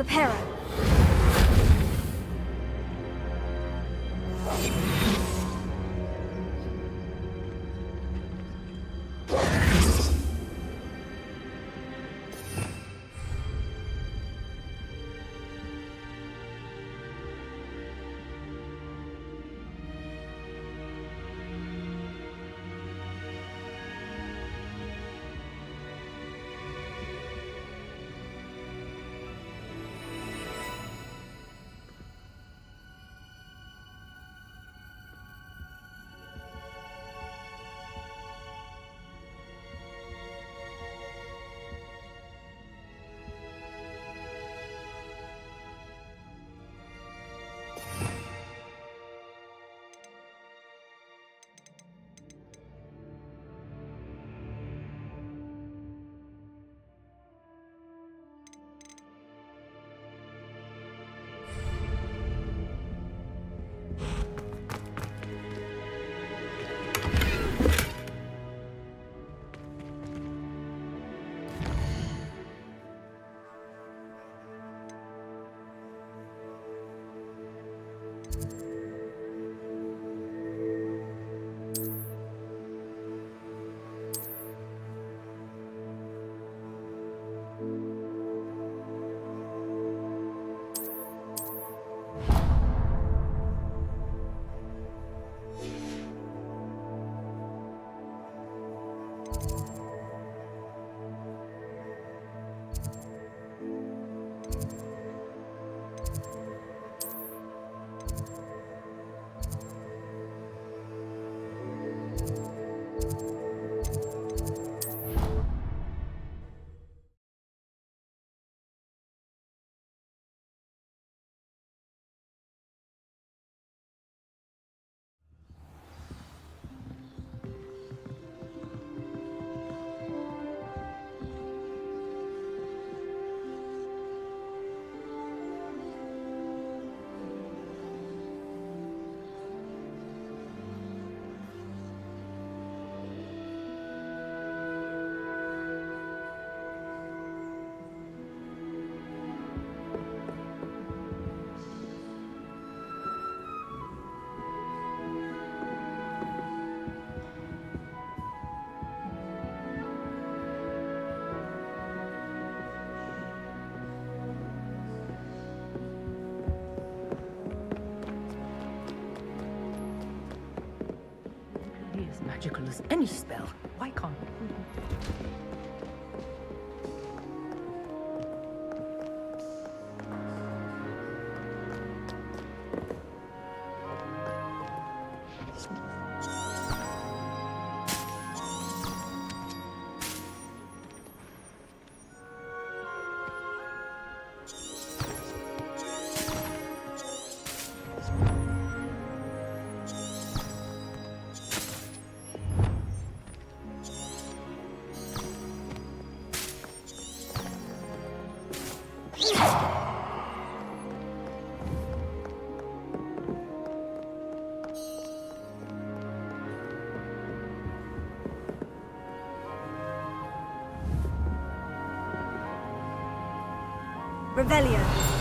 the Pero. Magical as any spell. Why can't Revelio.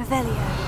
Revelio.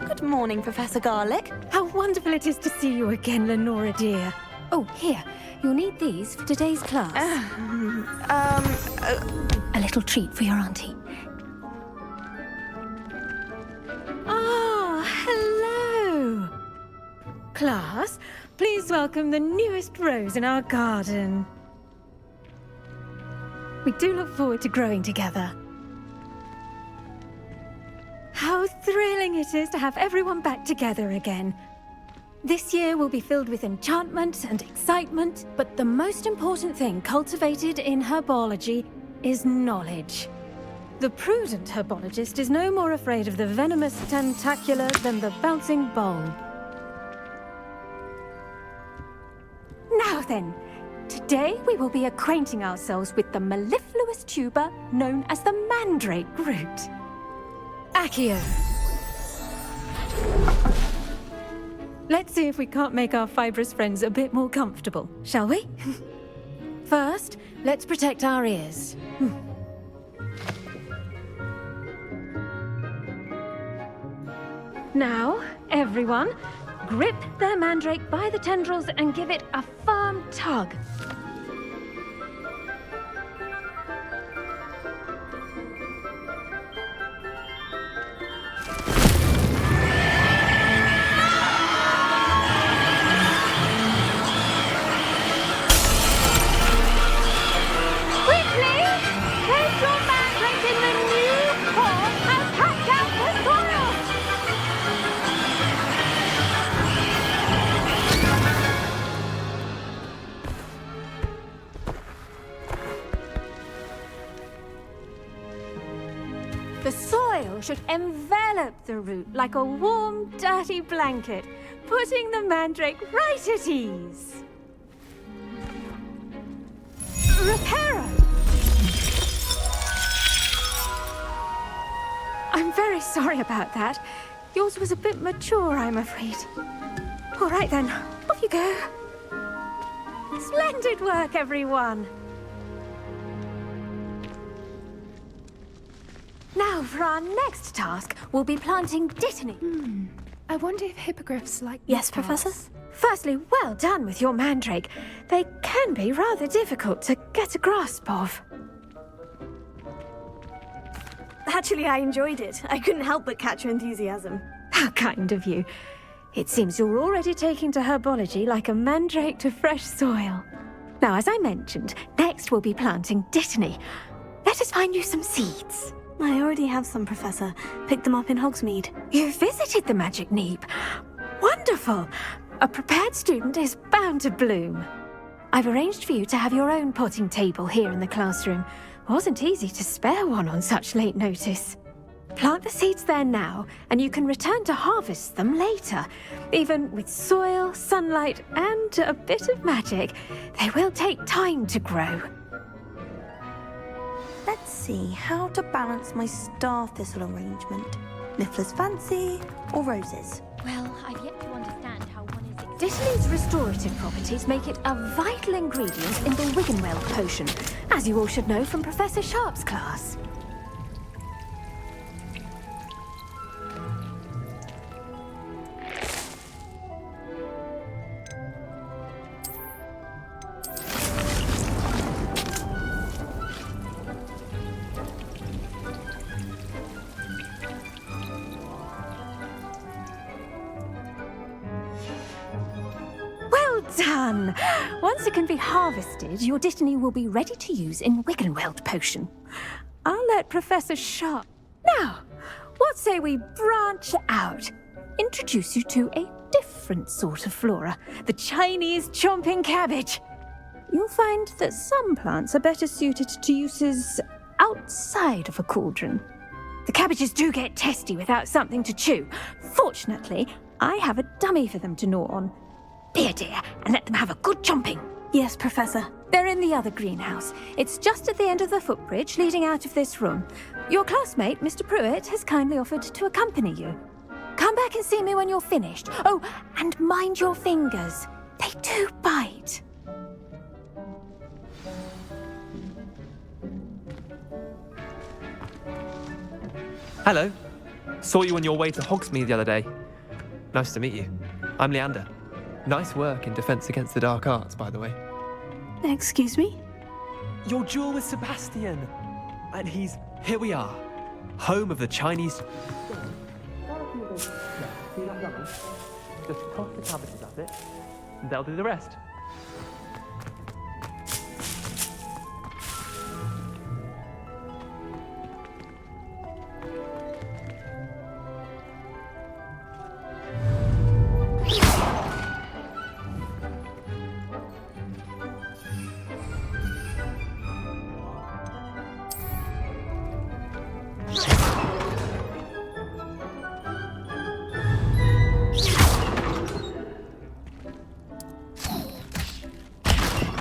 Good morning, Professor Garlic. How wonderful it is to see you again, Lenora dear. Oh, here. You'll need these for today's class. A little treat for your auntie. Ah, hello. Class, please welcome the newest rose in our garden. We do look forward to growing together. How thrilling it is to have everyone back together again. This year will be filled with enchantment and excitement, but the most important thing cultivated in herbology is knowledge. The prudent herbologist is no more afraid of the venomous tentacular than the bouncing bulb. Now then, today we will be acquainting ourselves with the mellifluous tuber known as the mandrake root. Accio. Let's see if we can't make our fibrous friends a bit more comfortable, shall we? First, let's protect our ears. Now, everyone, grip their mandrake by the tendrils and give it a firm tug. The soil should envelop the root like a warm, dirty blanket, putting the mandrake right at ease. Reparo! I'm very sorry about that. Yours was a bit mature, I'm afraid. All right then, off you go. Splendid work, everyone. Now, for our next task, we'll be planting dittany. I wonder if hippogriffs like Yes, plants. Professor? Firstly, well done with your mandrake. They can be rather difficult to get a grasp of. Actually, I enjoyed it. I couldn't help but catch your enthusiasm. How kind of you. It seems you're already taking to herbology like a mandrake to fresh soil. Now, as I mentioned, next we'll be planting dittany. Let us find you some seeds. I already have some, Professor. Picked them up in Hogsmeade. You visited the Magic Neep. Wonderful! A prepared student is bound to bloom. I've arranged for you to have your own potting table here in the classroom. Wasn't easy to spare one on such late notice. Plant the seeds there now, and you can return to harvest them later. Even with soil, sunlight, and a bit of magic, they will take time to grow. Let's see how to balance my star thistle arrangement. Niffler's fancy or roses? Well, I've yet to understand how one is... Dittany's restorative properties make it a vital ingredient in the Wiggenweld potion, as you all should know from Professor Sharp's class. Done! Once it can be harvested, your dittany will be ready to use in Wiggenweld potion. I'll let Professor Sharp... Now, what what say we branch out? Introduce you to a different sort of flora, the Chinese chomping cabbage. You'll find that some plants are better suited to uses outside of a cauldron. The cabbages do get testy without something to chew. Fortunately, I have a dummy for them to gnaw on. Be a dear and let them have a good chomping. Yes, Professor. They're in the other greenhouse. It's just at the end of the footbridge leading out of this room. Your classmate, Mr. Pruitt, has kindly offered to accompany you. Come back and see me when you're finished. Oh, and mind your fingers. They do bite. Hello. Saw you on your way to Hogsmeade the other day. Nice to meet you. I'm Leander. Nice work in Defense Against the Dark Arts, by the way. Excuse me? Your duel with Sebastian! And here we are. Home of the Chinese... See that dummy? Just toss the cabbages at it, and they'll do the rest.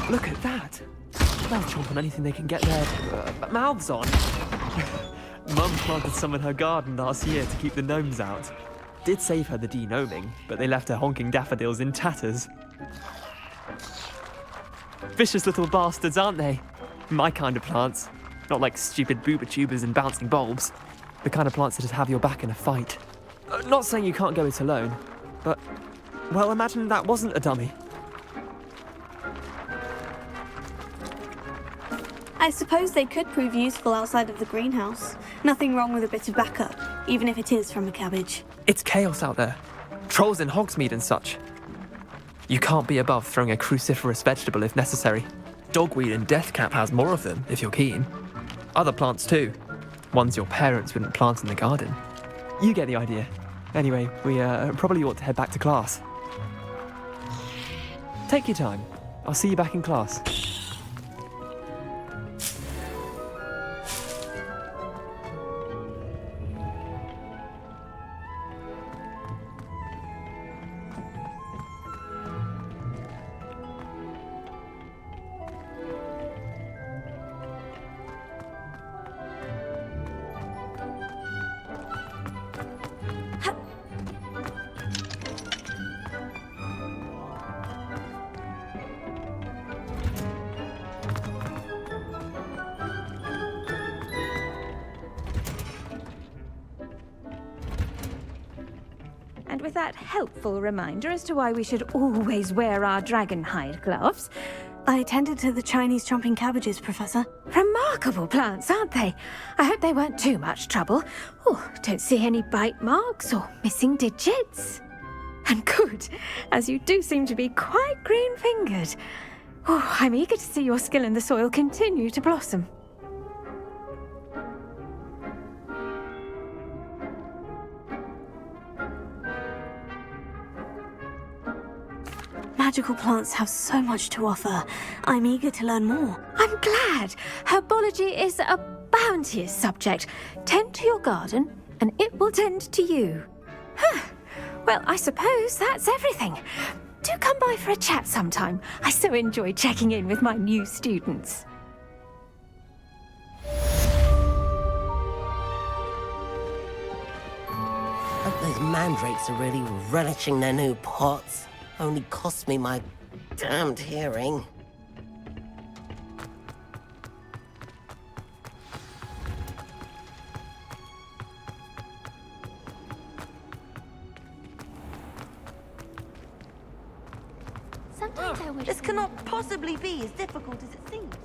Look at that! They'll chomp on anything they can get their mouths on. Mum planted some in her garden last year to keep the gnomes out. Did save her the de-gnoming, but they left her honking daffodils in tatters. Vicious little bastards, aren't they? My kind of plants. Not like stupid booba tubers and bouncing bulbs. The kind of plants that just have your back in a fight. Not saying you can't go it alone, but... well, imagine that wasn't a dummy. I suppose they could prove useful outside of the greenhouse. Nothing wrong with a bit of backup, even if it is from a cabbage. It's chaos out there. Trolls in Hogsmeade and such. You can't be above throwing a cruciferous vegetable if necessary. Dogweed and deathcap has more of them, if you're keen. Other plants too. Ones your parents wouldn't plant in the garden. You get the idea. Anyway, we probably ought to head back to class. Take your time. I'll see you back in class. And with that helpful reminder as to why we should always wear our dragon hide gloves, I attended to the Chinese chomping cabbages, Professor. remarkable plants, aren't they? I hope they weren't too much trouble. Oh, don't see any bite marks or missing digits. And good, as you do seem to be quite green-fingered. Oh, I'm eager to see your skill in the soil continue to blossom. Magical plants have so much to offer. I'm eager to learn more. I'm glad. Herbology is a bounteous subject. Tend to your garden, and it will tend to you. Huh. Well, I suppose that's everything. Do come by for a chat sometime. I so enjoy checking in with my new students. Hope those mandrakes are really relishing their new pots. Only cost me my damned hearing. Sometimes I wish This cannot possibly be as difficult as it seems.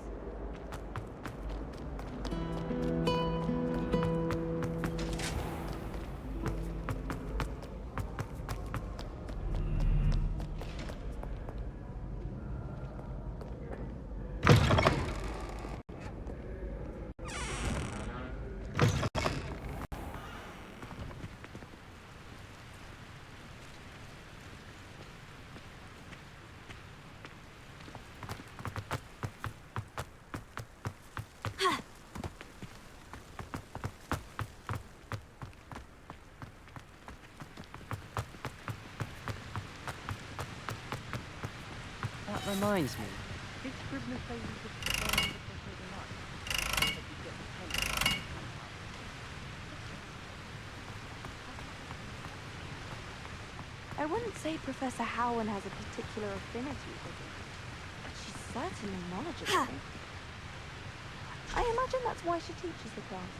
reminds me, did Scribner say you could burn the Professor alive? So that you get the pen? I wouldn't say Professor Howland has a particular affinity with it, but she's certainly knowledgeable. I imagine that's why she teaches the class.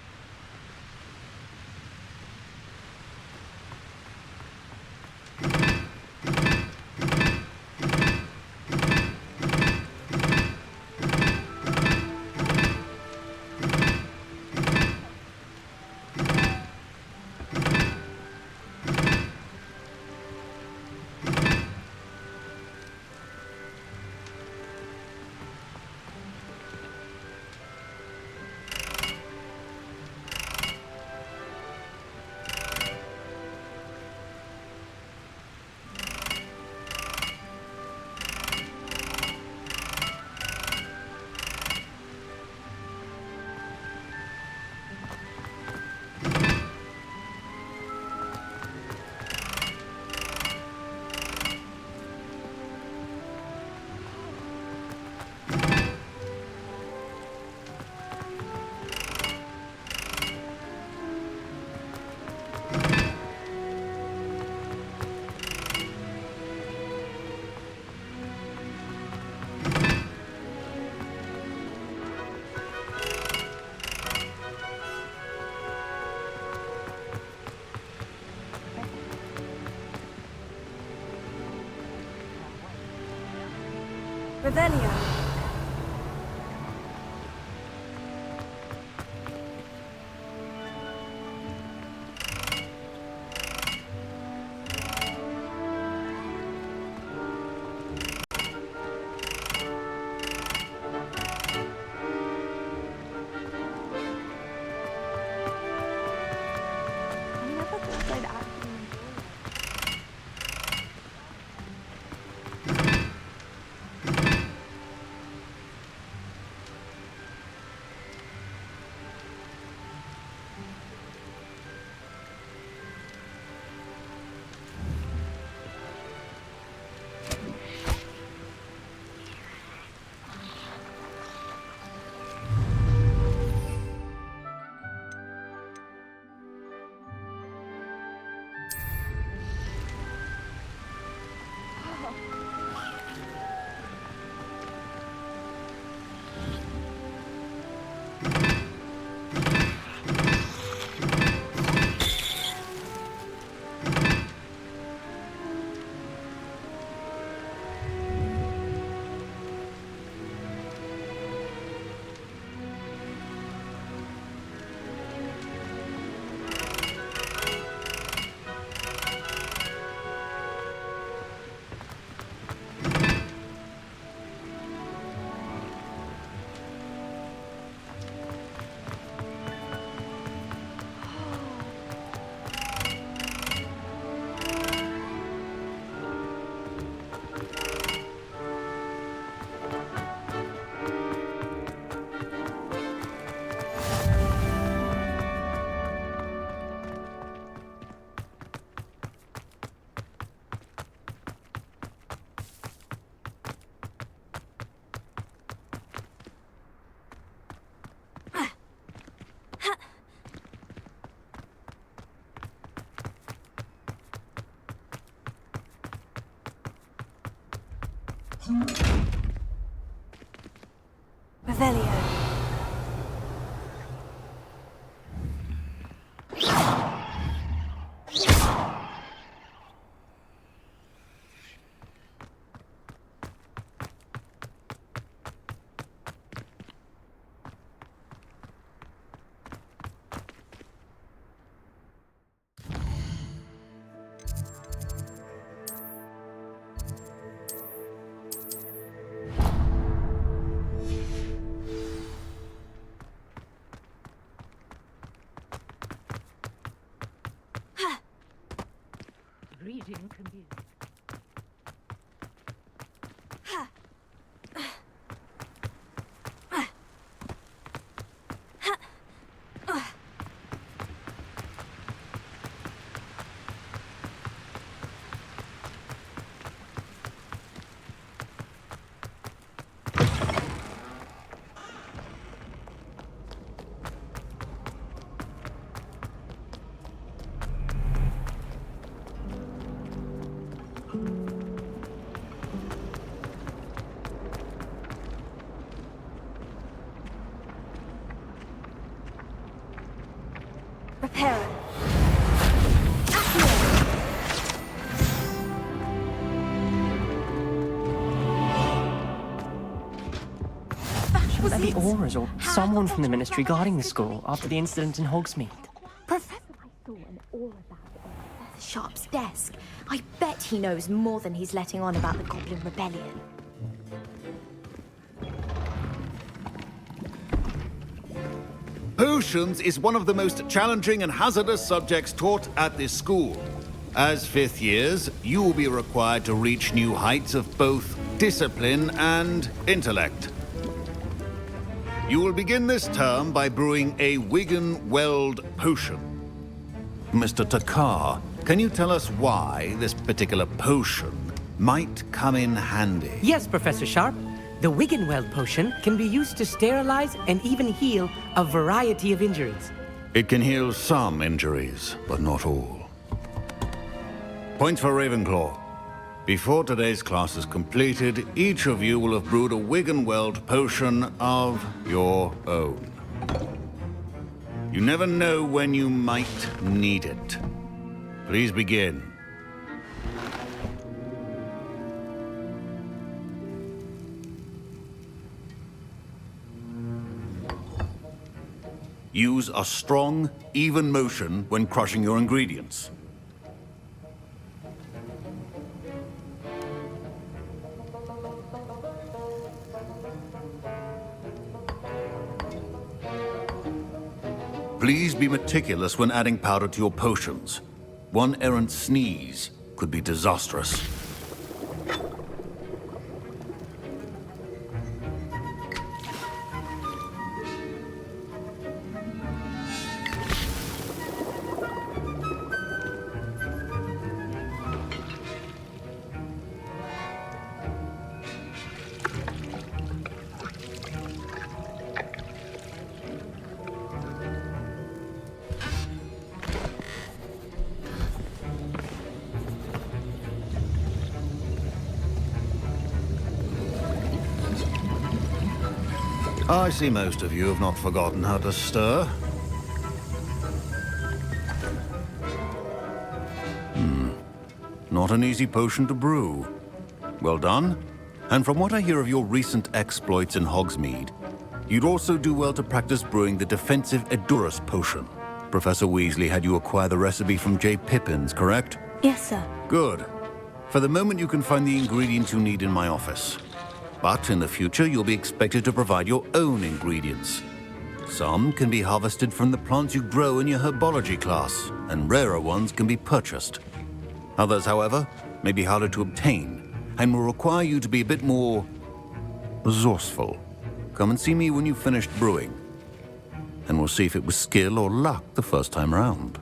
Revelio. I never thought I'd actually enjoy it. Revelio. Reading can be... Hera. Shouldn't there be auras or someone from the Ministry guarding the school after the incident in Hogsmeade? Professor, I saw an aura bag on Professor Sharp's desk. I bet he knows more than he's letting on about the Goblin Rebellion. Potions is one of the most challenging and hazardous subjects taught at this school. As fifth years, you will be required to reach new heights of both discipline and intellect. You will begin this term by brewing a Wigan-Weld potion. Mr. Takar, can you tell us why this particular potion might come in handy? Yes, Professor Sharp. The Wiggenweld potion can be used to sterilize and even heal a variety of injuries. It can heal some injuries, but not all. Points for Ravenclaw. Before today's class is completed, each of you will have brewed a Wiggenweld potion of your own. You never know when you might need it. Please begin. Use a strong, even motion when crushing your ingredients. Please be meticulous when adding powder to your potions. One errant sneeze could be disastrous. I see most of you have not forgotten how to stir. Not an easy potion to brew. Well done. And from what I hear of your recent exploits in Hogsmeade, you'd also do well to practice brewing the defensive Edurus potion. Professor Weasley had you acquire the recipe from J. Pippins, correct? Yes, sir. Good. For the moment, you can find the ingredients you need in my office. But in the future, you'll be expected to provide your own ingredients. Some can be harvested from the plants you grow in your herbology class, and rarer ones can be purchased. Others, however, may be harder to obtain, and will require you to be a bit more resourceful. Come and see me when you've finished brewing, and we'll see if it was skill or luck the first time around.